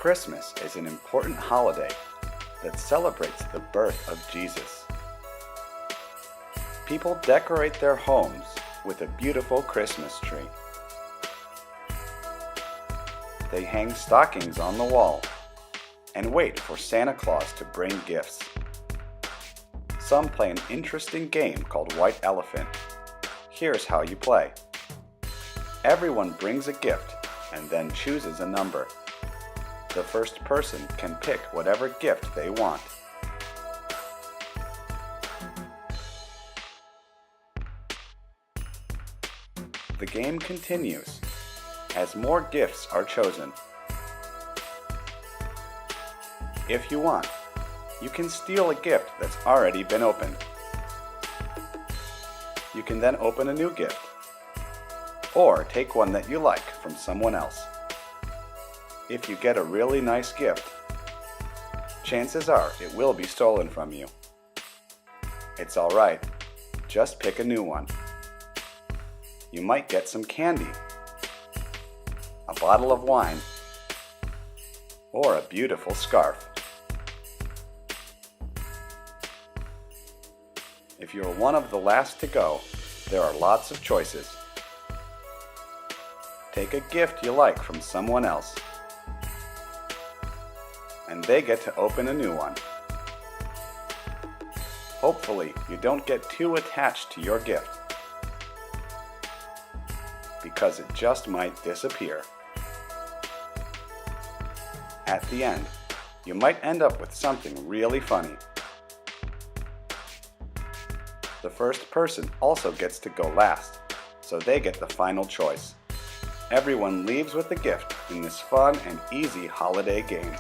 Christmas is an important holiday that celebrates the birth of Jesus. People decorate their homes with a beautiful Christmas tree. They hang stockings on the wall and wait for Santa Claus to bring gifts. Some play an interesting game called White Elephant. Here's how you play. Everyone brings a gift and then chooses a number. The first person can pick whatever gift they want. The game continues as more gifts are chosen. If you want, you can steal a gift that's already been opened. You can then open a new gift, or take one that you like from someone else. If you get a really nice gift, chances are it will be stolen from you. It's alright, just pick a new one. You might get some candy, a bottle of wine, or a beautiful scarf. If you're one of the last to go, there are lots of choices. Take a gift you like from someone else, and they get to open a new one. Hopefully, you don't get too attached to your gift, because it just might disappear. At the end, you might end up with something really funny. The first person also gets to go last, so they get the final choice. Everyone leaves with a gift in this fun and easy holiday game.